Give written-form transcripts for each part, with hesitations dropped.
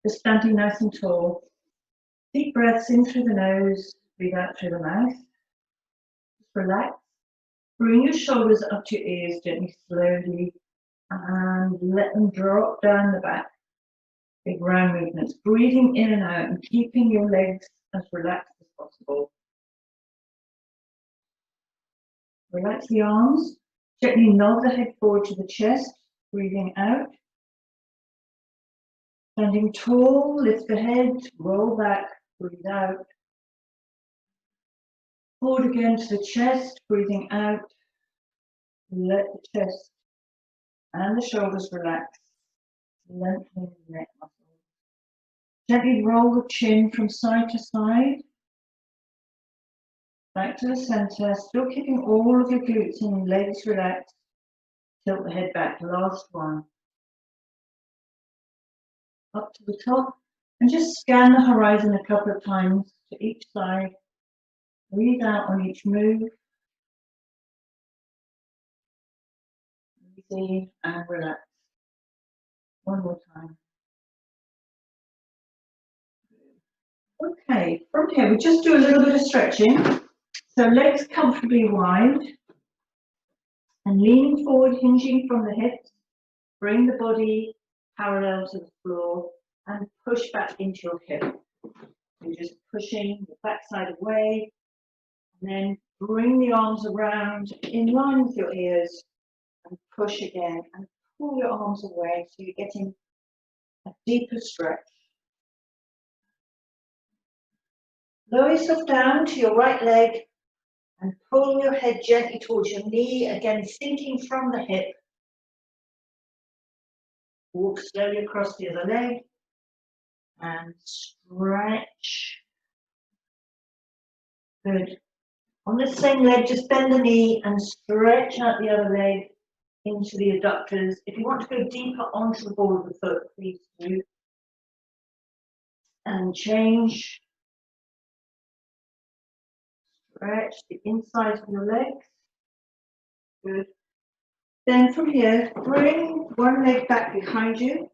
Just standing nice and tall. Deep breaths in through the nose, breathe out through the mouth. Just relax. Bring your shoulders up to your ears gently, slowly, and let them drop down the back. Big round movements, breathing in and out and keeping your legs as relaxed as possible. Relax the arms, gently nod the head forward to the chest, breathing out. Standing tall, lift the head, roll back, breathe out. Forward again to the chest, breathing out. Let the chest and the shoulders relax, lengthening the neck muscles. Gently roll the chin from side to side. Back to the center, still keeping all of your glutes and legs relaxed. Tilt the head back, last one. Up to the top, and just scan the horizon a couple of times to each side. Breathe out on each move. Easy and relax. One more time. Okay, from here we just do a little bit of stretching. So legs comfortably wide and leaning forward, hinging from the hips. Bring the body parallel to the floor and push back into your hip. You're just pushing the backside away, and then bring the arms around in line with your ears and push again and pull your arms away so you're getting a deeper stretch. Lower yourself down to your right leg and pull your head gently towards your knee, again sinking from the hip. Walk slowly across the other leg and stretch. Good. On the same leg, just bend the knee and stretch out the other leg into the adductors. If you want to go deeper onto the ball of the foot, please do. And change. Stretch the insides of your legs. Good. Then from here, bring one leg back behind you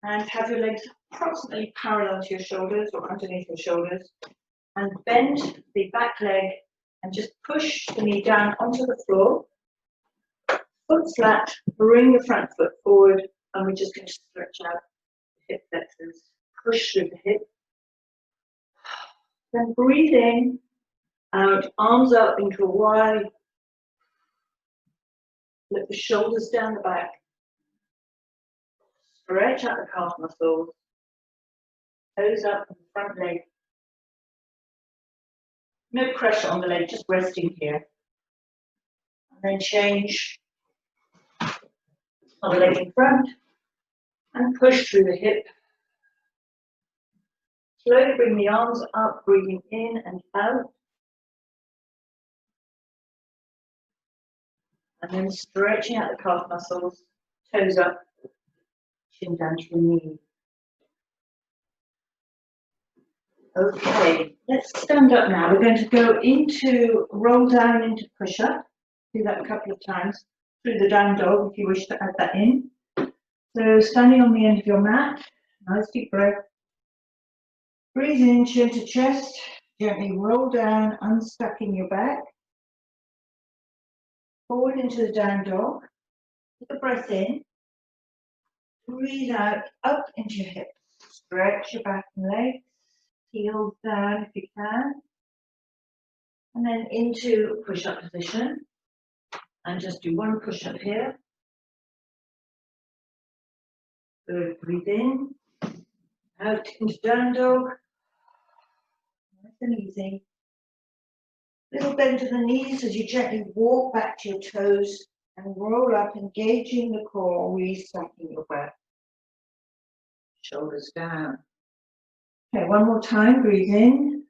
and have your legs approximately parallel to your shoulders or underneath your shoulders. And bend the back leg and just push the knee down onto the floor. Foot flat, bring the front foot forward, and we're just going to stretch out the hip flexors. Push through the hip. Then breathe in, out, arms up into a Y. Let the shoulders down the back. Stretch out the calf muscles. Toes up in the front leg. No pressure on the leg, just resting here. And then change. Other leg in front. And push through the hip. Slowly bring the arms up, breathing in and out. And then stretching out the calf muscles, toes up, chin down to your knee. Okay, let's stand up now. We're going to go into roll down into push-up. Do that a couple of times through the down dog if you wish to add that in. So standing on the end of your mat, nice deep breath. Breathe in, chin to chest, gently roll down, unstacking your back. Forward into the down dog. Take a breath in. Breathe out, up into your hips. Stretch your back and legs. Heels down if you can. And then into push-up position. And just do one push-up here. Good. Breathe in. Out into down dog. Nice and easy. Little bend to the knees as you gently walk back to your toes and roll up, engaging the core, restacking your back. Shoulders down. Okay, one more time. Breathe in.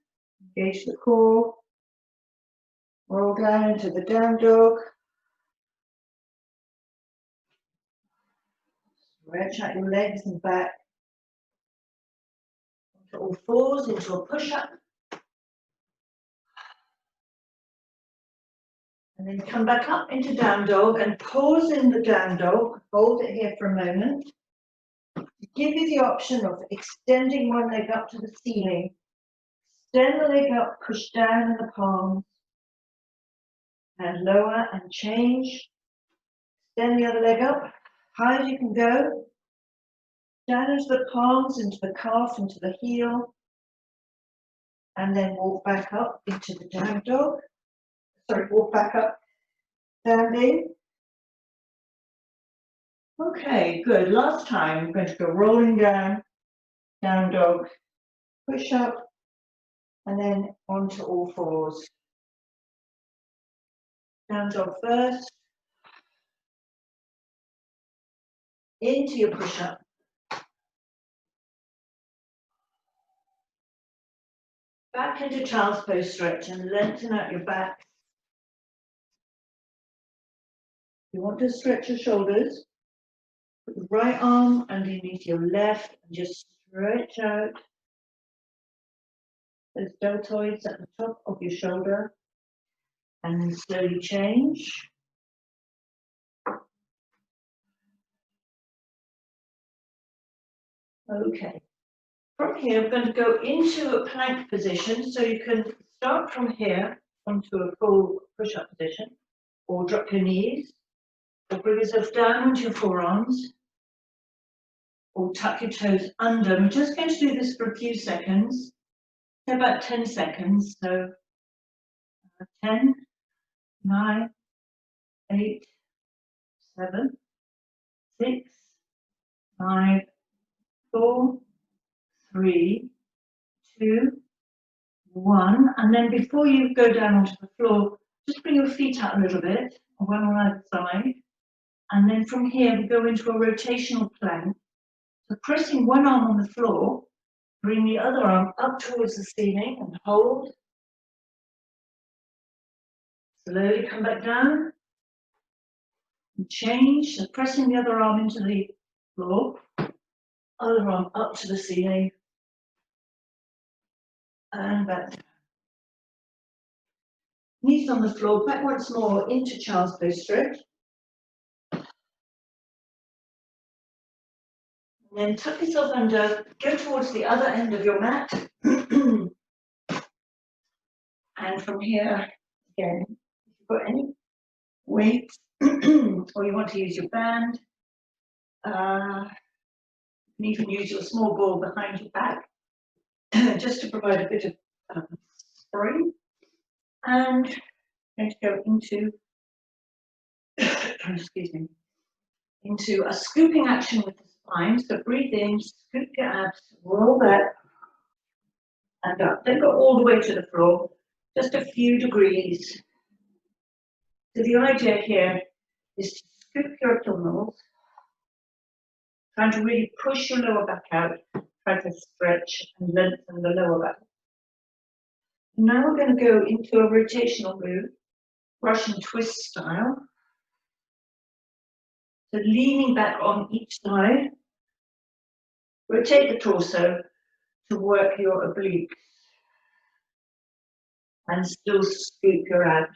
Engage the core. Roll down into the down dog. Stretch out your legs and back. Onto all fours into a push-up. And then come back up into down dog and pause in the down dog. Hold it here for a moment. Give you the option of extending one leg up to the ceiling. Extend the leg up, push down in the palms, and lower and change. Extend the other leg up, high as you can go. Down into the palms, into the calf, into the heel. And then walk back up into the down dog. Sorry, walk back up, standing. Okay, good. Last time, we're going to go rolling down, down dog, push up, and then onto all fours. Down dog first. Into your push up. Back into child's pose stretch and lengthen out your back. You want to stretch your shoulders. Put the right arm underneath your left and just stretch out those deltoids at the top of your shoulder. And then slowly change. Okay. From here, we're going to go into a plank position. So you can start from here onto a full push-up position, or drop your knees, or bring yourself down onto your forearms, or tuck your toes under. We're just going to do this for a few seconds, about 10 seconds. So 10, 9, 8, 7, 6, 5, 4, 3, 2, 1. And then before you go down onto the floor, just bring your feet out a little bit, one on either side. And then from here, we go into a rotational plank. So pressing one arm on the floor, bring the other arm up towards the ceiling and hold. Slowly come back down and change. So pressing the other arm into the floor, other arm up to the ceiling and back down. Knees on the floor, back once more into child's pose stretch. And then tuck yourself under, go towards the other end of your mat. And from here, again, if you've got any weights or you want to use your band, you can even use your small ball behind your back just to provide a bit of spring. And I'm going to go into, excuse me, into a scooping action with the spine. So breathe in, scoop your abs, roll back and up. Don't go all the way to the floor, just a few degrees. So the idea here is to scoop your abdominals, trying to really push your lower back out, try to stretch and lengthen the lower back. Now we're going to go into a rotational move, Russian twist style. So leaning back on each side, rotate the torso to work your obliques and still scoop your abs.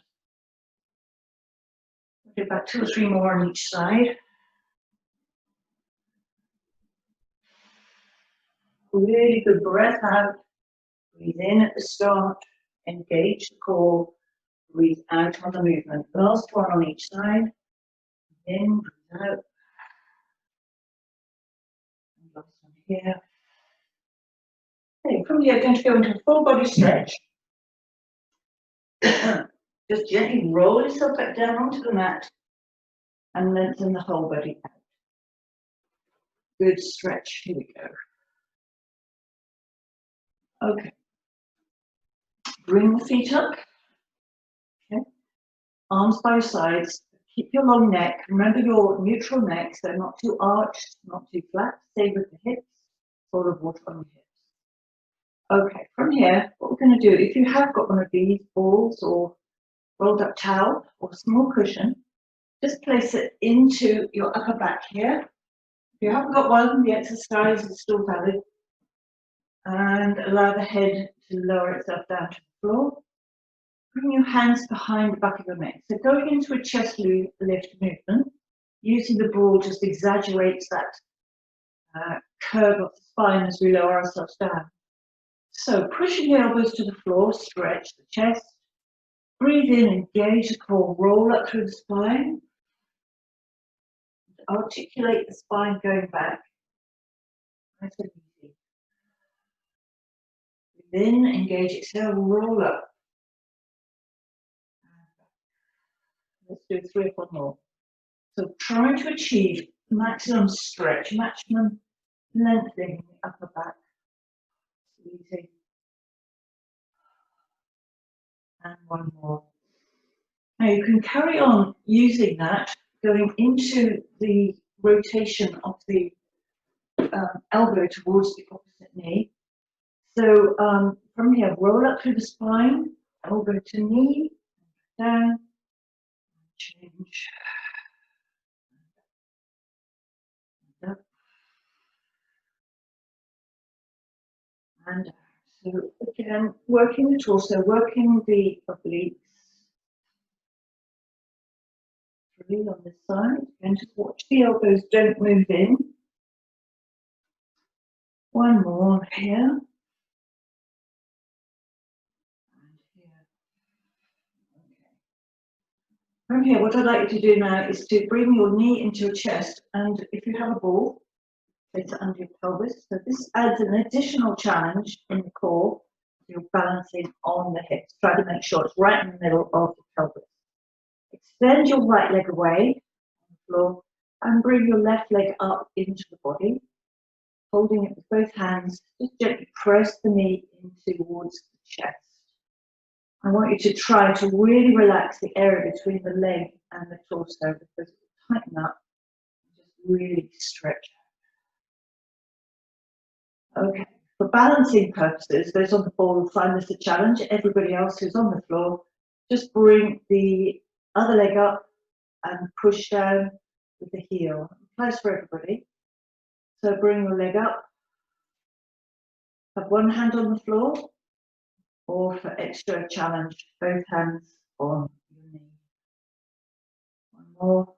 Do about 2 or 3 more on each side. Really good breath out. Breathe in at the start, engage the core, breathe out on the movement. Last one on each side. In, breathe out. And last one here. Okay, from here, I'm going to go into a full body stretch. Just gently roll yourself back down onto the mat and lengthen the whole body out. Good stretch. Here we go. Okay. Bring the feet up. Okay. Arms by your sides. Keep your long neck. Remember your neutral neck, so not too arched, not too flat. Stay with the hips, sort of water on the hips. Okay, from here, what we're going to do, if you have got one of these balls or rolled up towel or small cushion, just place it into your upper back here. If you haven't got one, the exercise is still valid. And allow the head to lower itself down to the floor. Bring your hands behind the back of your neck. So going into a chest lift movement, using the ball just exaggerates that curve of the spine as we lower ourselves down. So pushing the elbows to the floor, stretch the chest. Breathe in, engage the core, roll up through the spine. Articulate the spine going back. Nice and easy. Breathe in, engage, exhale, roll up. Let's do 3 or 4 more. So trying to achieve maximum stretch, maximum lengthening in the upper back. Easy. And 1 more. Now you can carry on using that, going into the rotation of the elbow towards the opposite knee. So from here, roll up through the spine, elbow to knee, down, change, up, and down. So again, working the torso, working the obliques. 3 on this side, and just watch the elbows don't move in. 1 more here. And here. Okay. From here, what I'd like you to do now is to bring your knee into your chest, and if you have a ball, place it under your pelvis. So this adds an additional challenge in the core. You're balancing on the hips. Try to make sure it's right in the middle of the pelvis. Extend your right leg away on the floor and bring your left leg up into the body. Holding it with both hands, just gently press the knee in towards the chest. I want you to try to really relax the area between the leg and the torso because it will tighten up and just really stretch. Okay, for balancing purposes, those on the ball will find this a challenge. Everybody else who's on the floor, just bring the other leg up and push down with the heel. It applies for everybody. So bring your leg up, have one hand on the floor, or for extra challenge, both hands on your knee. 1 more.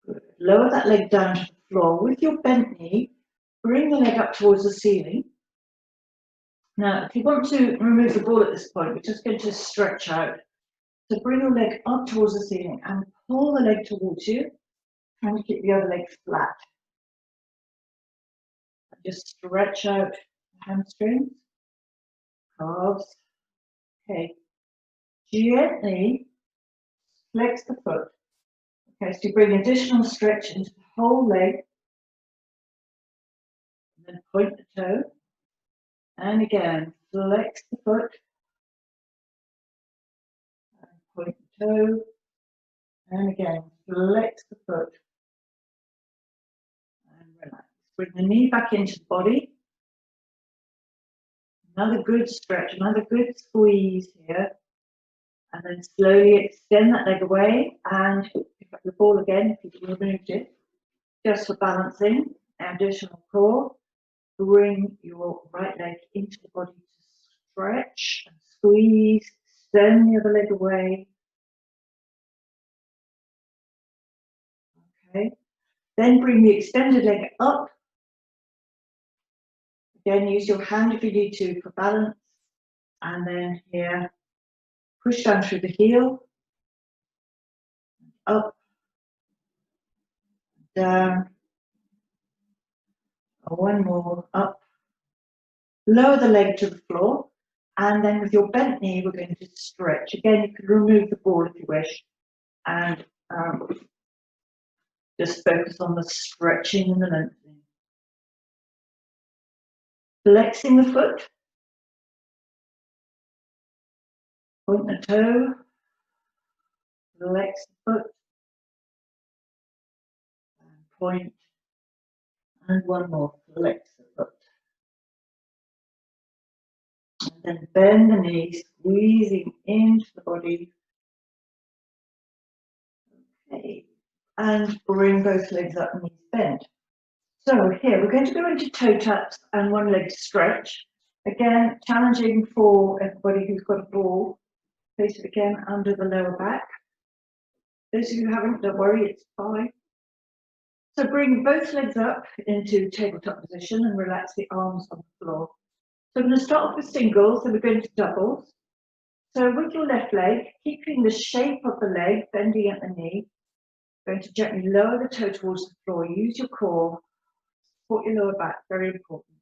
Good. Lower that leg down to the floor. With your bent knee, bring the leg up towards the ceiling. Now, if you want to remove the ball at this point, we're just going to stretch out. So bring your leg up towards the ceiling and pull the leg towards you, trying to keep the other leg flat. And just stretch out the hamstrings, calves. Okay. Gently flex the foot. Okay, so you bring additional stretch into the whole leg. And then point the toe. And again, flex the foot. And point the toe. And again, flex the foot. And relax. Bring the knee back into the body. Another good stretch, another good squeeze here. And then slowly extend that leg away and pick up the ball again if you've removed it. Just for balancing, additional core. Bring your right leg into the body to stretch and squeeze. Extend the other leg away. Okay. Then bring the extended leg up. Again, use your hand if you need to for balance. And then here, push down through the heel. Up. Down. 1 more. Up. Lower the leg to the floor. And then with your bent knee, we're going to stretch. Again, you can remove the ball if you wish. And just focus on the stretching and the lengthening. Flexing the foot. Point the toe. Flex the foot. And point. And 1 more. Flex the foot. And then bend the knee, squeezing into the body. Okay. And bring both legs up, knees bent. So here, we're going to go into toe taps and 1 leg stretch. Again, challenging for everybody who's got a ball. Place it again under the lower back. Those of you who haven't, don't worry, it's fine. So bring both legs up into tabletop position and relax the arms on the floor. So I'm going to start off with singles, then we're going to doubles. So with your left leg, keeping the shape of the leg, bending at the knee, going to gently lower the toe towards the floor. Use your core, support your lower back, very important.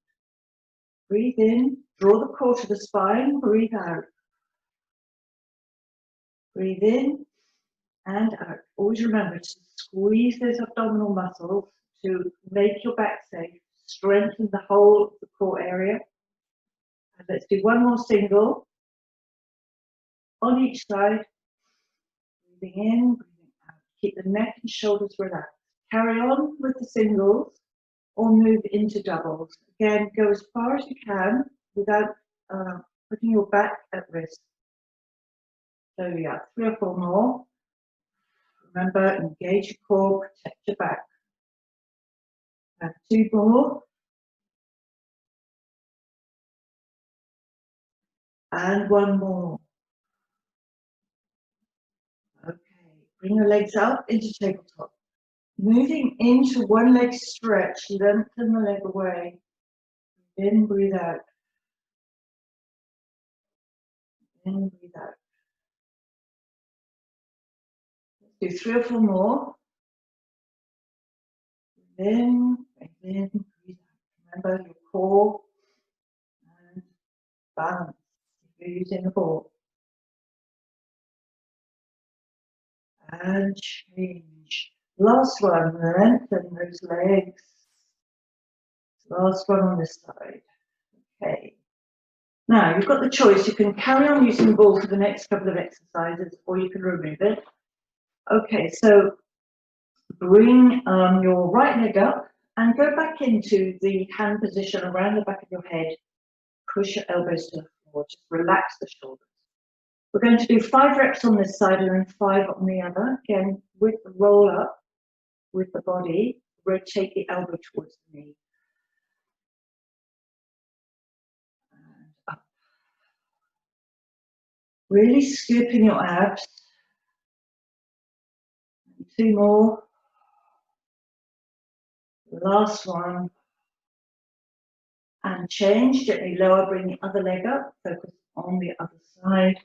Breathe in, draw the core to the spine, breathe out. Breathe in and out. Always remember to squeeze those abdominal muscles to make your back safe, strengthen the whole of the core area. And let's do one more single on each side. Breathing in, breathing out. Keep the neck and shoulders relaxed. Carry on with the singles or move into doubles. Again, go as far as you can without putting your back at risk. So yeah, 3 or 4 more. Remember, engage your core, protect your back. And 2 more. And 1 more. Okay, bring your legs up into tabletop. Moving into one leg stretch, lengthen the leg away. In, breathe out. In, breathe out. Let's do 3 or 4 more. In, breathe out. Remember your core and balance if you're using the ball. And change. Last one, lengthen those legs. Last one on this side. Okay. Now you've got the choice. You can carry on using the ball for the next couple of exercises, or you can remove it. Okay, so bring your right leg up and go back into the hand position around the back of your head. Push your elbows to the floor. Just relax the shoulders. We're going to do 5 reps on this side and then 5 on the other. Again, with the roll up with the body, rotate the elbow towards the knee. And up. Really scooping your abs. 2 more. Last one. And change, gently lower, bring the other leg up, focus on the other side.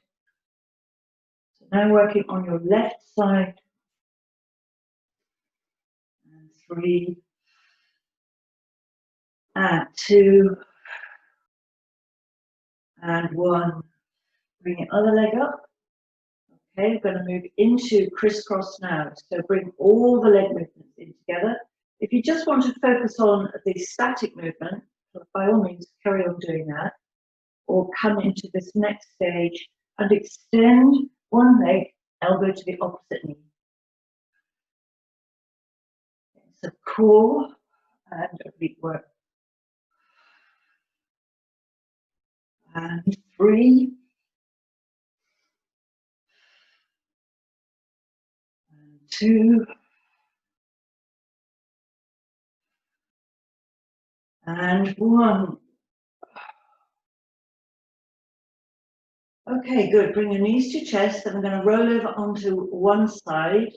So now working on your left side. And 3. And 2. And 1. Bring the other leg up. Okay, we're going to move into crisscross now. So bring all the leg movements in together. If you just want to focus on the static movement, by all means carry on doing that. Or come into this next stage and extend one leg, elbow to the opposite knee. So core and oblique work. And 3. And 2. And 1. Okay, good. Bring your knees to chest, and I'm going to roll over onto one side.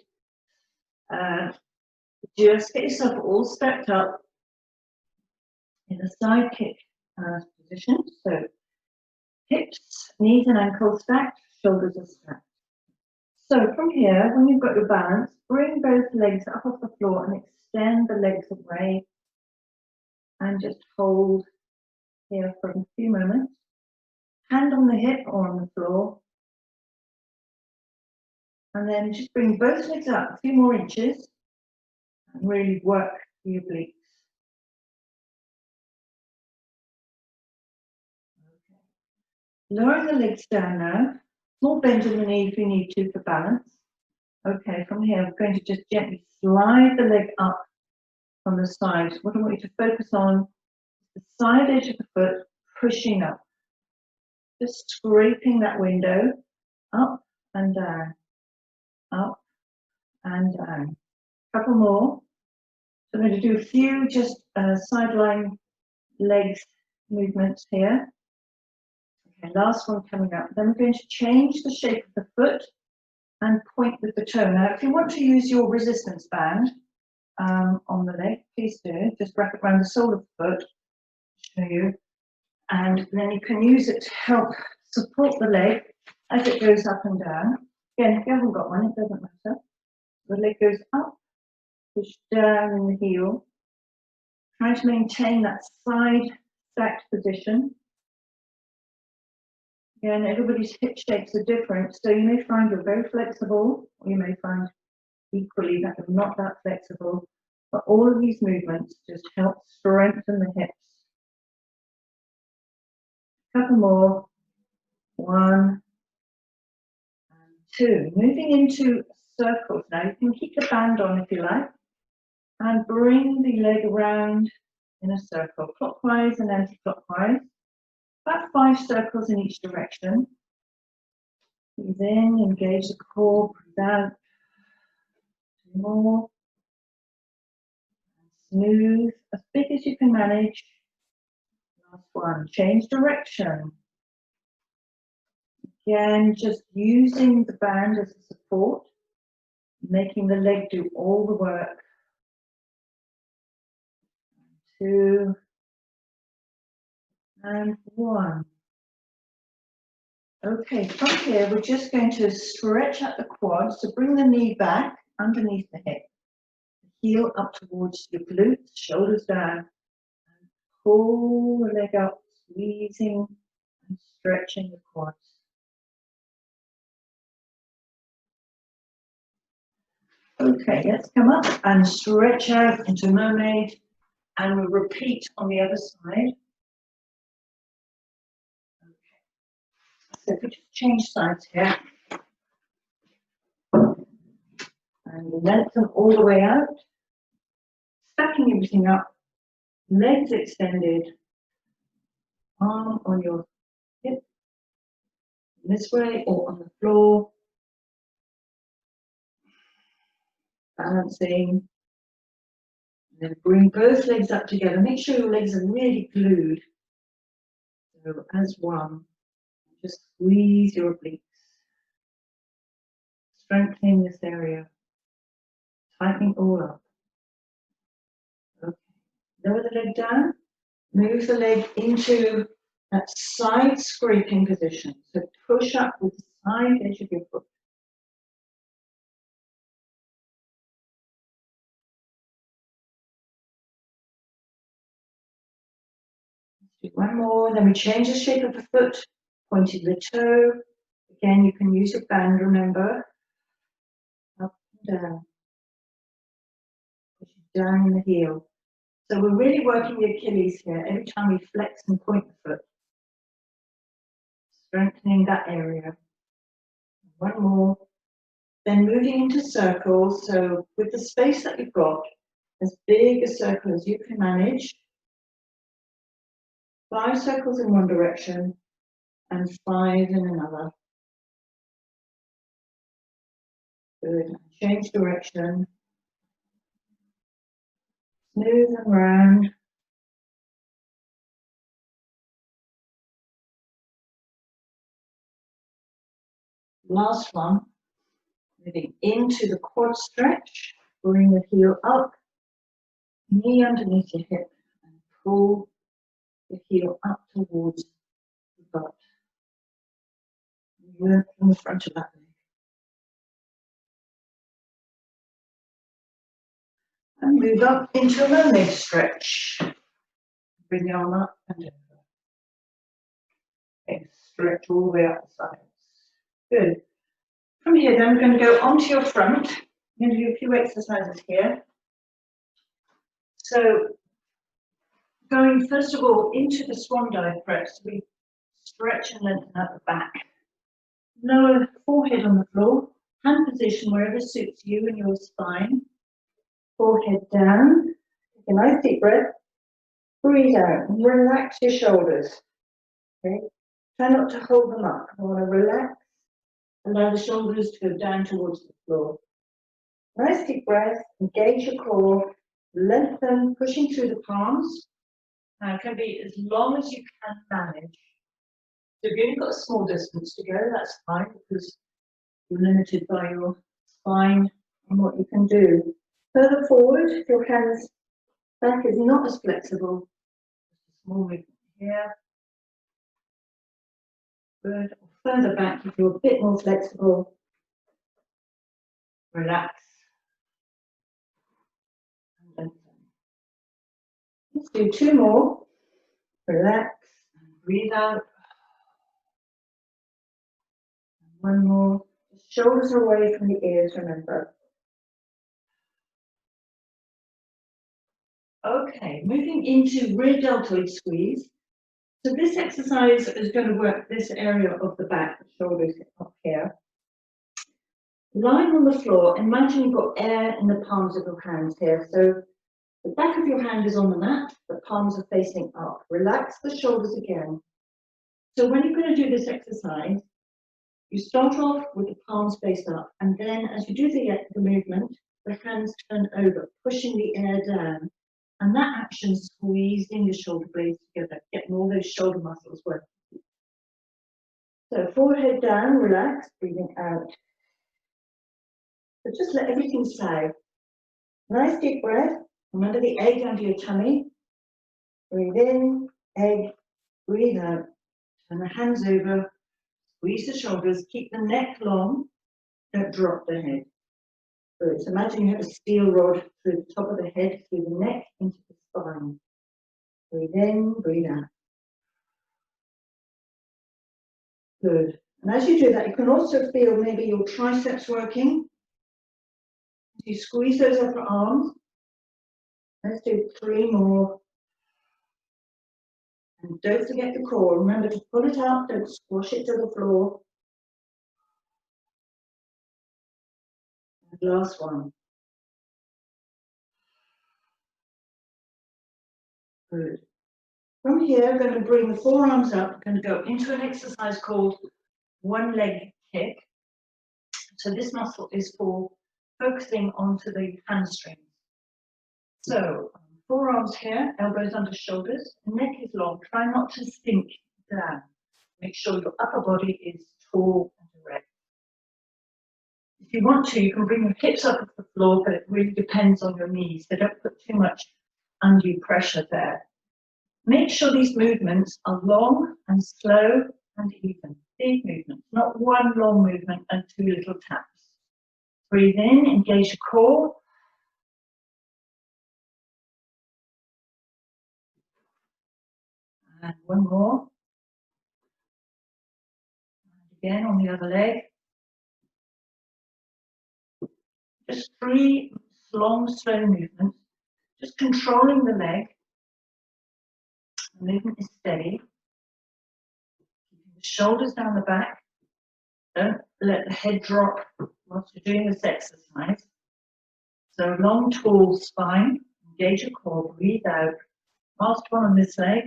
Just get yourself all stacked up in a side kick position. So hips, knees and ankles stacked, shoulders are stacked. So from here, when you've got your balance, bring both legs up off the floor and extend the legs away. And just hold here for a few moments. Hand on the hip or on the floor. And then just bring both legs up a few more inches and really work the obliques. Okay. Lowering the legs down now. Small bend in the knee if you need to for balance. Okay, from here, I'm going to just gently slide the leg up from the side. What I want you to focus on is the side edge of the foot pushing up. Just scraping that window up and down, up and down. Couple more. So I'm going to do a few just sideline legs movements here. Okay, last one coming up. Then we're going to change the shape of the foot and point with the toe. Now, if you want to use your resistance band, on the leg, please do. Just wrap it around the sole of the foot, show you. And then you can use it to help support the leg as it goes up and down. Again, if you haven't got one, it doesn't matter. The leg goes up, push down in the heel. Try to maintain that side stacked position. Again, everybody's hip shapes are different, so you may find you're very flexible, or you may find equally that you're not that flexible. But all of these movements just help strengthen the hips. Couple more. 1 and 2. Moving into circles now. You can keep the band on if you like, and bring the leg around in a circle, clockwise and anti-clockwise. About 5 circles in each direction. Breathe in, engage the core, breathe out. 2 more. Smooth, as big as you can manage. Last one, change direction. Again, just using the band as a support, making the leg do all the work. 2 and 1. Okay, from here we're just going to stretch out the quads, so bring the knee back underneath the hip, heel up towards your glutes, shoulders down, and pull the leg up, squeezing and stretching the quads. Okay, let's come up and stretch out into mermaid, and we'll repeat on the other side. Okay, so if we just change sides here, and lengthen all the way out, stacking everything up, legs extended, arm on your hip, this way or on the floor, balancing. Then bring both legs up together. Make sure your legs are really glued. So as one, just squeeze your obliques. Strengthening this area. Tightening all up. Okay. Lower the leg down. Move the leg into that side scraping position. So push up with the side edge of your foot. Do one more, then we change the shape of the foot, pointing the toe. Again, you can use your band, remember. Up and down. Push down in the heel. So we're really working the Achilles here every time we flex and point the foot. Strengthening that area. One more. Then moving into circles. So with the space that you've got, as big a circle as you can manage. 5 circles in one direction and 5 in another. Good. Change direction. Smooth and round. Last one. Moving into the quad stretch. Bring the heel up. Knee underneath your hip. And pull the heel up towards the butt. Work from the front of that leg. And move up into a mermaid stretch. Bring the arm up and over. Okay, stretch all the way up the sides. Good. From here then we're going to go onto your front. I'm going to do a few exercises here. So going first of all into the swan dive press, we stretch and lengthen out the back. Lower forehead on the floor, hand position wherever suits you and your spine. Forehead down, take a nice deep breath, breathe out, and relax your shoulders. Okay? Try not to hold them up. I want to relax, allow the shoulders to go down towards the floor. Nice deep breath, engage your core, lengthen, pushing through the palms. Now it can be as long as you can manage. So if you've only got a small distance to go, that's fine because you're limited by your spine and what you can do. Further forward, if your hands back is not as flexible, small movement here. Good. Further back, if you're a bit more flexible, relax. And lengthen. Let's do 2 more. Relax and breathe out. And 1 more. The shoulders are away from the ears, remember. Okay, moving into rear deltoid squeeze. So this exercise is going to work this area of the back, the shoulders up here. Lying on the floor, imagine you've got air in the palms of your hands here. So the back of your hand is on the mat, the palms are facing up. Relax the shoulders again. So when you're going to do this exercise, you start off with the palms faced up, and then as you do the movement, the hands turn over, pushing the air down. And that action squeezing the shoulder blades together, getting all those shoulder muscles working. So forehead down, relax, breathing out. So just let everything slide. Nice deep breath. Remember the egg under your tummy. Breathe in, egg, breathe out. Turn the hands over, squeeze the shoulders, keep the neck long, don't drop the head. Good. So imagine you have a steel rod through the top of the head, through the neck, into the spine. Breathe in, breathe out. Good. And as you do that, you can also feel maybe your triceps working. You squeeze those upper arms. Let's do 3 more. And don't forget the core. Remember to pull it up, don't squash it to the floor. And last one. Good. From here, I'm going to bring the forearms up. I'm going to go into an exercise called one leg kick. So this muscle is for focusing onto the hamstrings. So forearms here, elbows under shoulders, neck is long. Try not to sink down. Make sure your upper body is tall and erect. If you want to, you can bring your hips up off the floor, but it really depends on your knees. So don't put too much undue pressure there. Make sure these movements are long and slow and even. Big movements, not one long movement and 2 little taps. Breathe in, engage your core. And 1 more. And again on the other leg. Just 3 long, slow movements. Just controlling the leg. The movement is steady. Keeping the shoulders down the back. Don't let the head drop whilst you're doing this exercise. So long, tall spine. Engage your core. Breathe out. Last one on this leg.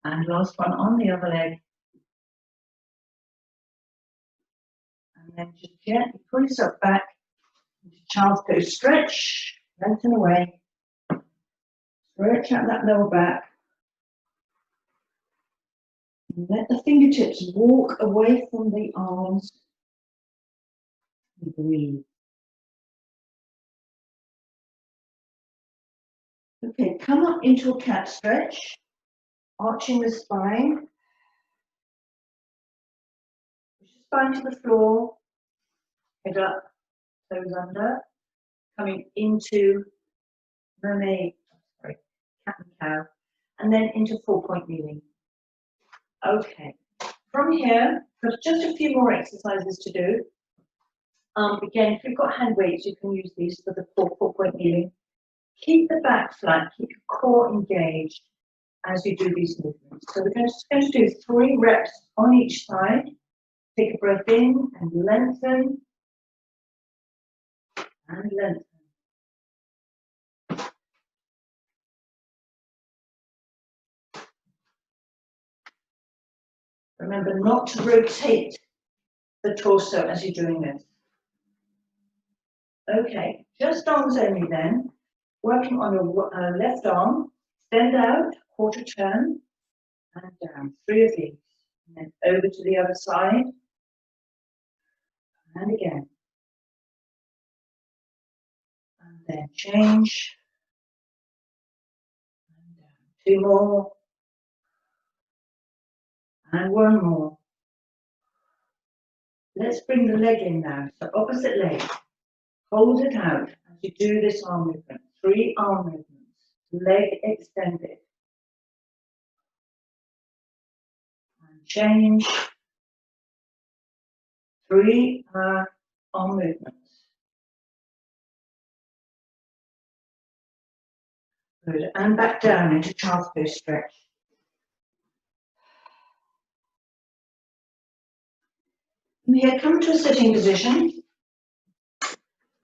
And last one on the other leg. And then just gently pull yourself back into child's pose. Stretch, lengthen away. Stretch out that lower back. And let the fingertips walk away from the arms. And breathe. Okay, come up into a cat stretch, arching the spine. Push the spine to the floor, head up, toes under, coming into mermaid, cat and cow, and then into 4-point kneeling. Okay, from here, there's just a few more exercises to do. Again, if you've got hand weights, you can use these for the 4-point kneeling. Keep the back flat, keep your core engaged as you do these movements. So we're just going to do 3 reps on each side. Take a breath in and lengthen. And lengthen. Remember not to rotate the torso as you're doing this. Okay, just arms only then. Working on your left arm, extend out, quarter turn, and down. 3 of these. And then over to the other side. And again. And And then change. And down. 2 more. And 1 more. Let's bring the leg in now. So opposite leg. Hold it out as you do this arm movement. 3 arm movements. Leg extended. And change. 3 arm movements. Good. And back down into child's pose stretch. From here, come to a sitting position.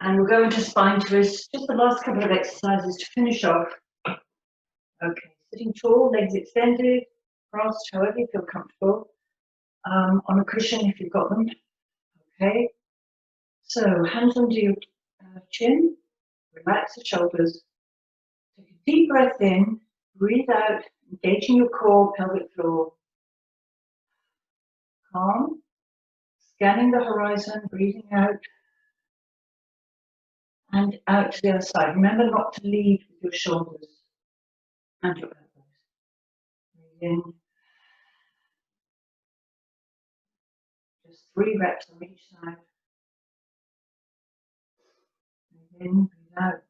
And we'll go into spine twist. Just the last couple of exercises to finish off. Okay, sitting tall, legs extended, crossed, however you feel comfortable. On a cushion if you've got them. Okay. So hands under your chin. Relax the shoulders. Take a deep breath in. Breathe out, engaging your core, pelvic floor. Calm. Scanning the horizon, breathing out. And out to the other side. Remember not to lead with your shoulders and your elbows. Breathe in. Just 3 reps on each side. Breathe in, breathe out.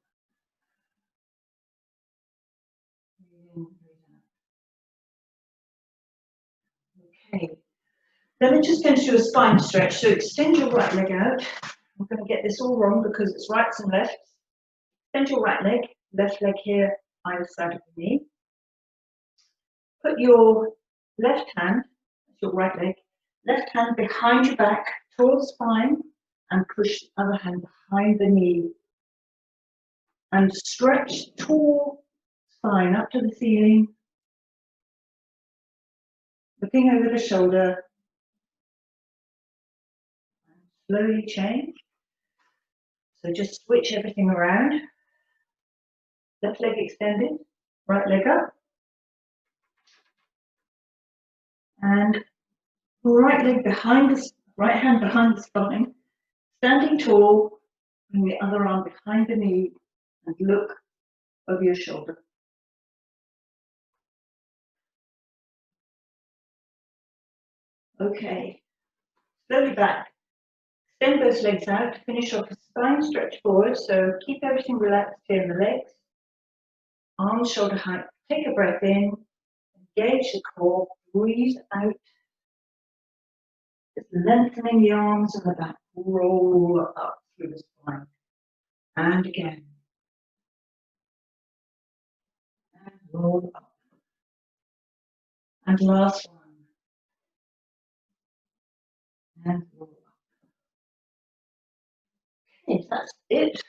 Breathe in, breathe out. Okay. Then we're just going to do a spine stretch. So extend your right leg out. I'm going to get this all wrong because it's rights and lefts. Extend your right leg, left leg here, either side of the knee. Put your left hand, that's your right leg, left hand behind your back, towards spine, and push the other hand behind the knee. And stretch tall spine up to the ceiling, looking over the shoulder. And slowly change. So just switch everything around. Left leg extended, right leg up. And right leg behind the right hand behind the spine, standing tall, bring the other arm behind the knee and look over your shoulder. Okay, slowly back. Extend those legs out to finish off a spine stretch forward. So keep everything relaxed here in the legs. Arms shoulder height. Take a breath in, engage the core, breathe out. Just lengthening the arms and the back. Roll up through the spine. And again. And roll up. And last one. And roll up. Okay, that's it.